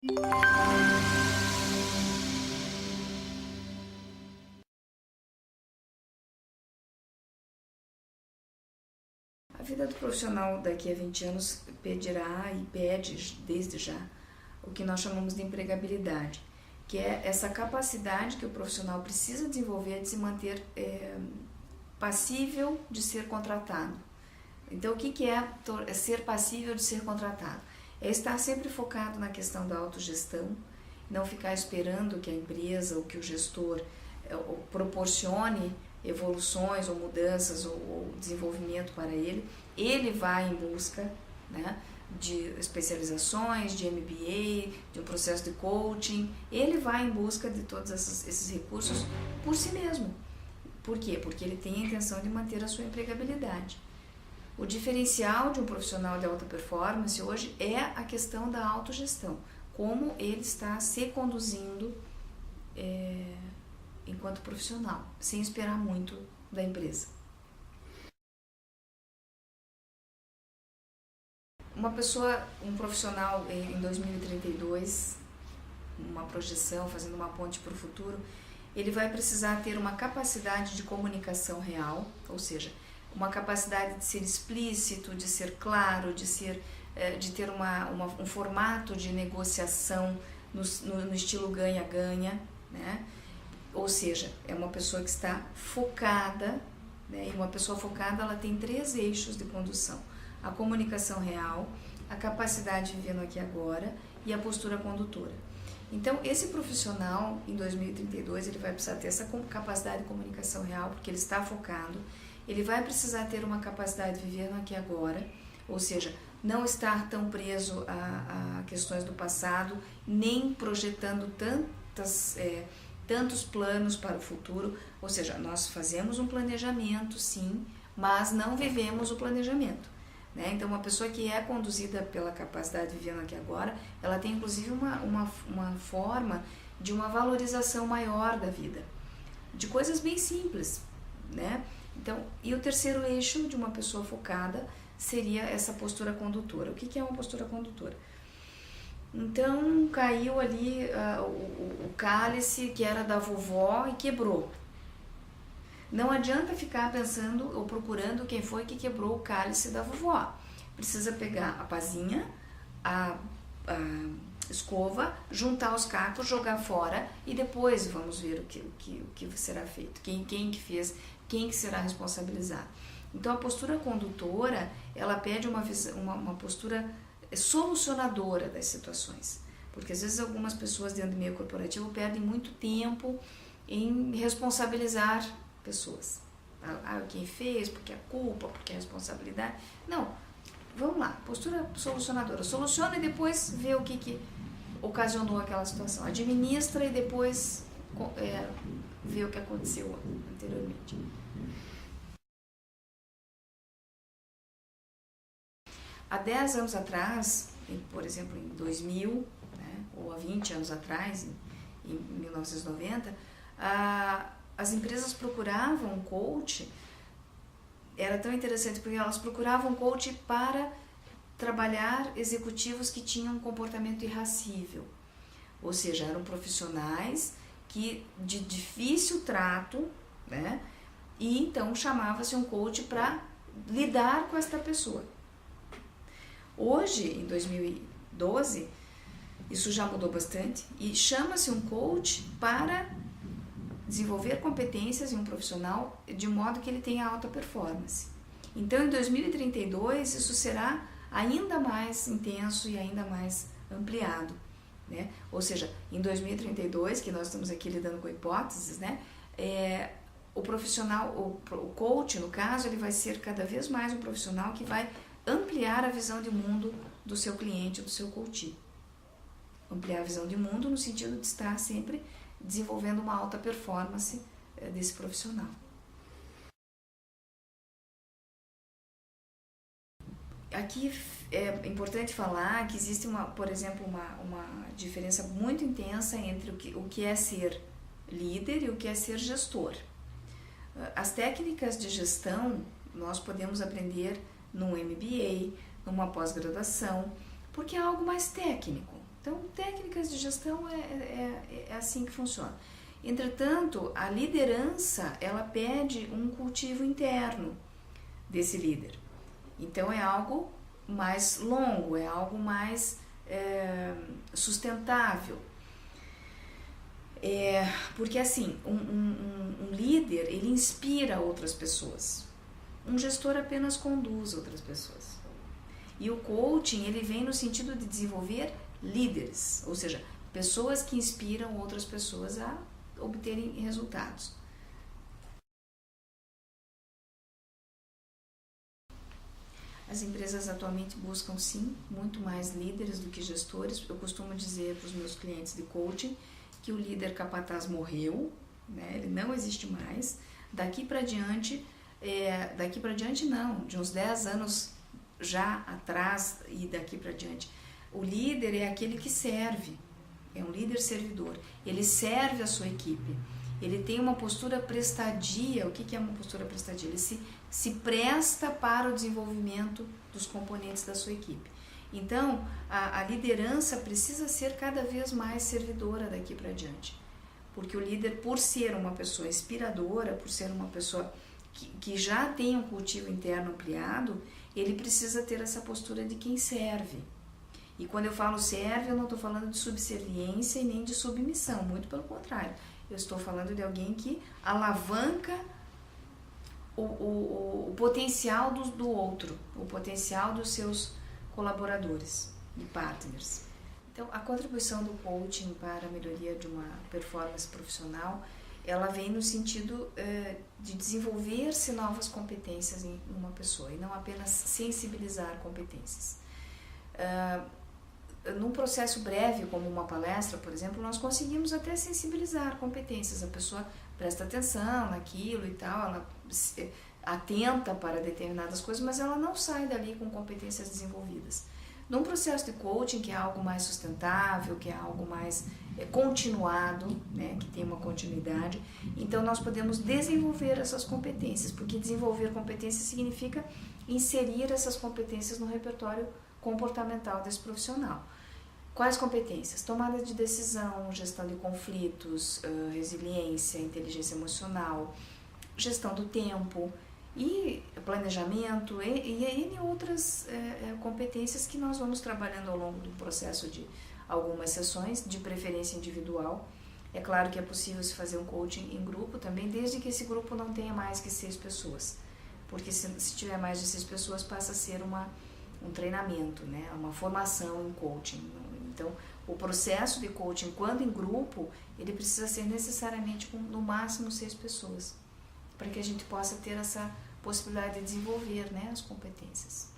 A vida do profissional daqui a 20 anos pedirá e pede desde já o que nós chamamos de empregabilidade, que é essa capacidade que o profissional precisa desenvolver de se manter passível de ser contratado. Então, o que é ser passível de ser contratado? É estar sempre focado na questão da autogestão, não ficar esperando que a empresa ou que o gestor proporcione evoluções ou mudanças ou desenvolvimento para ele. Ele vai em busca, né, de especializações, de MBA, de um processo de coaching. Ele vai em busca de todos esses recursos por si mesmo. Por quê? Porque ele tem a intenção de manter a sua empregabilidade. O diferencial de um profissional de alta performance hoje é a questão da autogestão, como ele está se conduzindo enquanto profissional, sem esperar muito da empresa. Uma pessoa, um profissional em 2032, uma projeção, fazendo uma ponte para o futuro, ele vai precisar ter uma capacidade de comunicação real, ou seja, uma capacidade de ser explícito, de ser claro, de ter um formato de negociação no estilo ganha-ganha, né? Ou seja, é uma pessoa que está focada, né? E uma pessoa focada, ela tem 3 eixos de condução: a comunicação real, a capacidade de viver no aqui e agora e a postura condutora. Então, esse profissional, em 2032, ele vai precisar ter essa capacidade de comunicação real, porque ele está focado. Ele vai precisar ter uma capacidade de viver no aqui e agora, ou seja, não estar tão preso a questões do passado, nem projetando tantos planos para o futuro. Ou seja, nós fazemos um planejamento, sim, mas não vivemos o planejamento, né? Então, uma pessoa que é conduzida pela capacidade de viver no aqui e agora, ela tem inclusive uma forma de uma valorização maior da vida, de coisas bem simples, né? Então, e o terceiro eixo de uma pessoa focada seria essa postura condutora. O que é uma postura condutora? Então, caiu ali o cálice que era da vovó e quebrou. Não adianta ficar pensando ou procurando quem foi que quebrou o cálice da vovó. Precisa pegar a pazinha, a escova, juntar os cacos, jogar fora e depois vamos ver o que será feito, quem que fez, quem que será responsabilizado. Então, a postura condutora, ela pede uma postura solucionadora das situações, porque às vezes algumas pessoas dentro do meio corporativo perdem muito tempo em responsabilizar pessoas. Quem fez, porque é culpa, porque é responsabilidade. Não, vamos lá, postura solucionadora. Soluciona e depois vê o que ocasionou aquela situação. Administra e depois vê o que aconteceu anteriormente. Há 10 anos atrás, por exemplo, em 2000, né, ou há 20 anos atrás, em 1990, as empresas procuravam um coach. Era tão interessante porque elas procuravam um coach para trabalhar executivos que tinham um comportamento irracível, ou seja, eram profissionais de difícil trato, né? E então chamava-se um coach para lidar com esta pessoa. Hoje, em 2012, isso já mudou bastante e chama-se um coach para desenvolver competências em um profissional de modo que ele tenha alta performance. Então, em 2032, isso será ainda mais intenso e ainda mais ampliado, né? Ou seja, em 2032, que nós estamos aqui lidando com hipóteses, né? O profissional, o coach, no caso, ele vai ser cada vez mais um profissional que vai ampliar a visão de mundo do seu cliente, do seu coach. Ampliar a visão de mundo no sentido de estar sempre desenvolvendo uma alta performance desse profissional. Aqui é importante falar que existe, por exemplo, uma diferença muito intensa entre o que é ser líder e o que é ser gestor. As técnicas de gestão nós podemos aprender num MBA, numa pós-graduação, porque é algo mais técnico. Então, técnicas de gestão é assim que funciona. Entretanto, a liderança, ela pede um cultivo interno desse líder. Então, é algo mais longo, é algo mais sustentável. Porque assim, um líder, ele inspira outras pessoas. Um gestor apenas conduz outras pessoas. E o coaching, ele vem no sentido de desenvolver líderes, ou seja, pessoas que inspiram outras pessoas a obterem resultados. As empresas atualmente buscam, sim, muito mais líderes do que gestores. Eu costumo dizer para os meus clientes de coaching que o líder capataz morreu, né? Ele não existe mais. Daqui para diante não, de uns 10 anos já atrás e daqui para diante, o líder é aquele que serve, é um líder servidor, ele serve a sua equipe, ele tem uma postura prestadia. O que é uma postura prestadia? Ele se presta para o desenvolvimento dos componentes da sua equipe. Então, a liderança precisa ser cada vez mais servidora daqui para diante, porque o líder, por ser uma pessoa inspiradora, por ser uma pessoa que já tem um cultivo interno ampliado, ele precisa ter essa postura de quem serve. E quando eu falo serve, eu não estou falando de subserviência e nem de submissão, muito pelo contrário. Eu estou falando de alguém que alavanca o potencial do outro, o potencial dos seus colaboradores e partners. Então, a contribuição do coaching para a melhoria de uma performance profissional, ela vem no sentido de desenvolver-se novas competências em uma pessoa e não apenas sensibilizar competências. Num processo breve, como uma palestra, por exemplo, nós conseguimos até sensibilizar competências. A pessoa presta atenção naquilo e tal, ela atenta para determinadas coisas, mas ela não sai dali com competências desenvolvidas. Num processo de coaching, que é algo mais sustentável, que é algo mais continuado, né, que tem uma continuidade, então nós podemos desenvolver essas competências, porque desenvolver competências significa inserir essas competências no repertório comportamental desse profissional. Quais competências? Tomada de decisão, gestão de conflitos, resiliência, inteligência emocional, gestão do tempo e planejamento e outras competências que nós vamos trabalhando ao longo do processo de algumas sessões, de preferência individual. É claro que é possível se fazer um coaching em grupo também, desde que esse grupo não tenha mais que 6 pessoas, porque se tiver mais de 6 pessoas passa a ser um treinamento, né? Uma formação em coaching. Então, o processo de coaching, quando em grupo, ele precisa ser necessariamente com no máximo 6 pessoas, para que a gente possa ter essa possibilidade de desenvolver, né, as competências.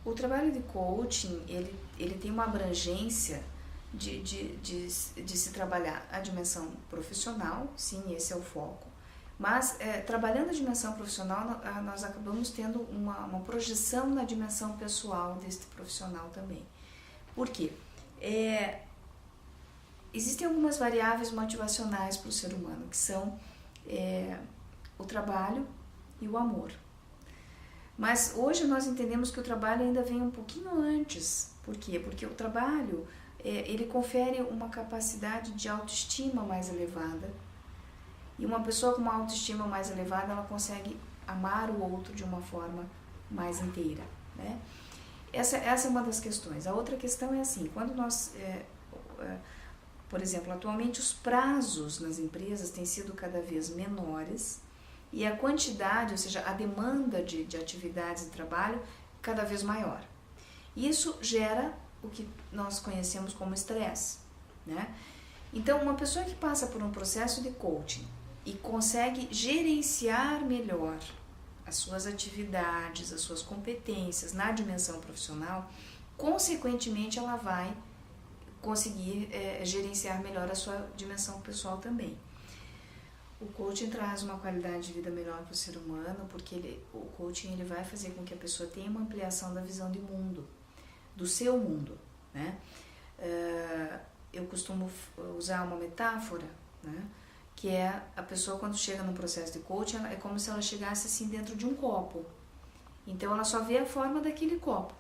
O trabalho de coaching, ele tem uma abrangência de se trabalhar a dimensão profissional, sim, esse é o foco, mas trabalhando a dimensão profissional, nós acabamos tendo uma projeção na dimensão pessoal deste profissional também. Por quê? Existem algumas variáveis motivacionais para o ser humano, que são o trabalho e o amor. Mas hoje nós entendemos que o trabalho ainda vem um pouquinho antes. Por quê? Porque o trabalho, ele confere uma capacidade de autoestima mais elevada. E uma pessoa com uma autoestima mais elevada, ela consegue amar o outro de uma forma mais inteira, né? Essa é uma das questões. A outra questão é assim, quando nós... por exemplo, atualmente os prazos nas empresas têm sido cada vez menores e a quantidade, ou seja, a demanda de atividades de trabalho cada vez maior. Isso gera o que nós conhecemos como estresse, né? Então, uma pessoa que passa por um processo de coaching e consegue gerenciar melhor as suas atividades, as suas competências na dimensão profissional, consequentemente ela vai conseguir gerenciar melhor a sua dimensão pessoal também. O coaching traz uma qualidade de vida melhor para o ser humano, porque o coaching ele vai fazer com que a pessoa tenha uma ampliação da visão de mundo, do seu mundo, né? Eu costumo usar uma metáfora, né? Que é a pessoa quando chega num processo de coaching, é como se ela chegasse assim dentro de um copo. Então ela só vê a forma daquele copo.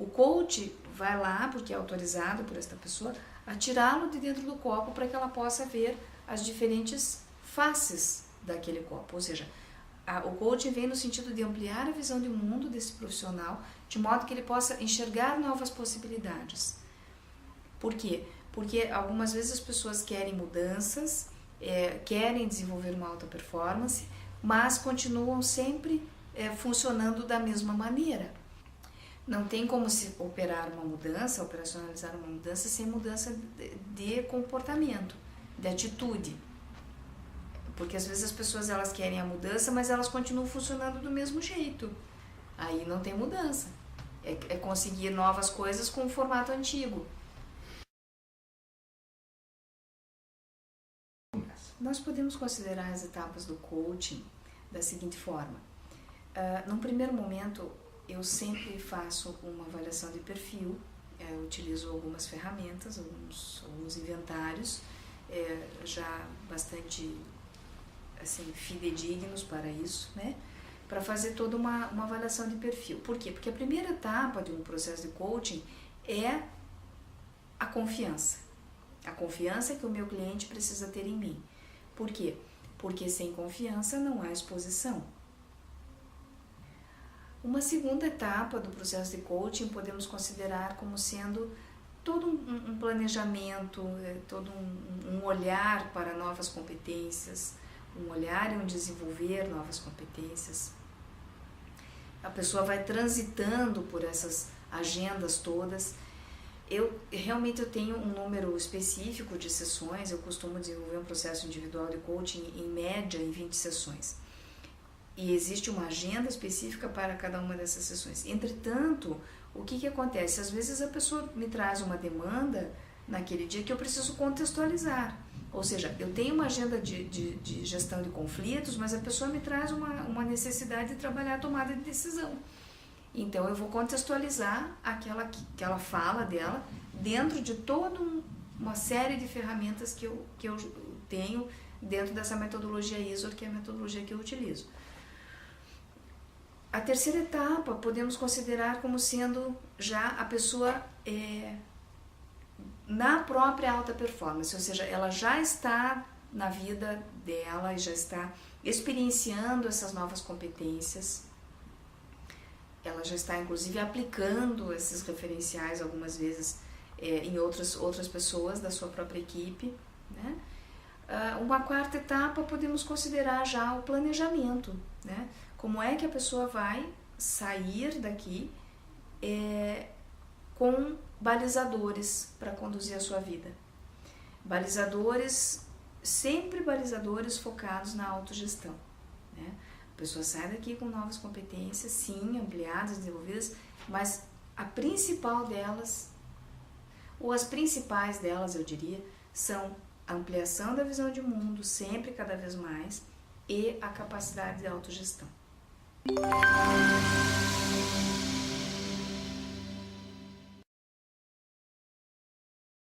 O coach vai lá, porque é autorizado por esta pessoa, a tirá-lo de dentro do copo para que ela possa ver as diferentes faces daquele copo. Ou seja, o coaching vem no sentido de ampliar a visão de mundo desse profissional, de modo que ele possa enxergar novas possibilidades. Por quê? Porque algumas vezes as pessoas querem mudanças, querem desenvolver uma alta performance, mas continuam sempre funcionando da mesma maneira. Não tem como se operacionalizar uma mudança sem mudança de comportamento, de atitude. Porque às vezes as pessoas elas querem a mudança, mas elas continuam funcionando do mesmo jeito. Aí não tem mudança. É conseguir novas coisas com o formato antigo. Nós podemos considerar as etapas do coaching da seguinte forma. Num primeiro momento, eu sempre faço uma avaliação de perfil, eu utilizo algumas ferramentas, alguns inventários, já bastante assim, fidedignos para isso, né? Para fazer toda uma avaliação de perfil. Por quê? Porque a primeira etapa de um processo de coaching é a confiança. A confiança que o meu cliente precisa ter em mim. Por quê? Porque sem confiança não há exposição. Uma segunda etapa do processo de coaching podemos considerar como sendo todo um planejamento, todo um olhar para novas competências, um olhar em desenvolver novas competências. A pessoa vai transitando por essas agendas todas. Realmente eu tenho um número específico de sessões, eu costumo desenvolver um processo individual de coaching em média em 20 sessões. E existe uma agenda específica para cada uma dessas sessões. Entretanto, o que acontece? Às vezes a pessoa me traz uma demanda naquele dia que eu preciso contextualizar. Ou seja, eu tenho uma agenda de gestão de conflitos, mas a pessoa me traz uma necessidade de trabalhar a tomada de decisão. Então, eu vou contextualizar aquela fala dela dentro de toda uma série de ferramentas que eu tenho dentro dessa metodologia ISOR, que é a metodologia que eu utilizo. A terceira etapa podemos considerar como sendo já a pessoa na própria alta performance, ou seja, ela já está na vida dela e já está experienciando essas novas competências, ela já está inclusive aplicando esses referenciais algumas vezes em outras pessoas da sua própria equipe, né? Uma quarta etapa podemos considerar já o planejamento, né? Como é que a pessoa vai sair daqui com balizadores para conduzir a sua vida. Sempre balizadores focados na autogestão, né? A pessoa sai daqui com novas competências, sim, ampliadas, desenvolvidas, mas a principal delas, ou as principais delas, eu diria, são a ampliação da visão de mundo, sempre cada vez mais, e a capacidade de autogestão.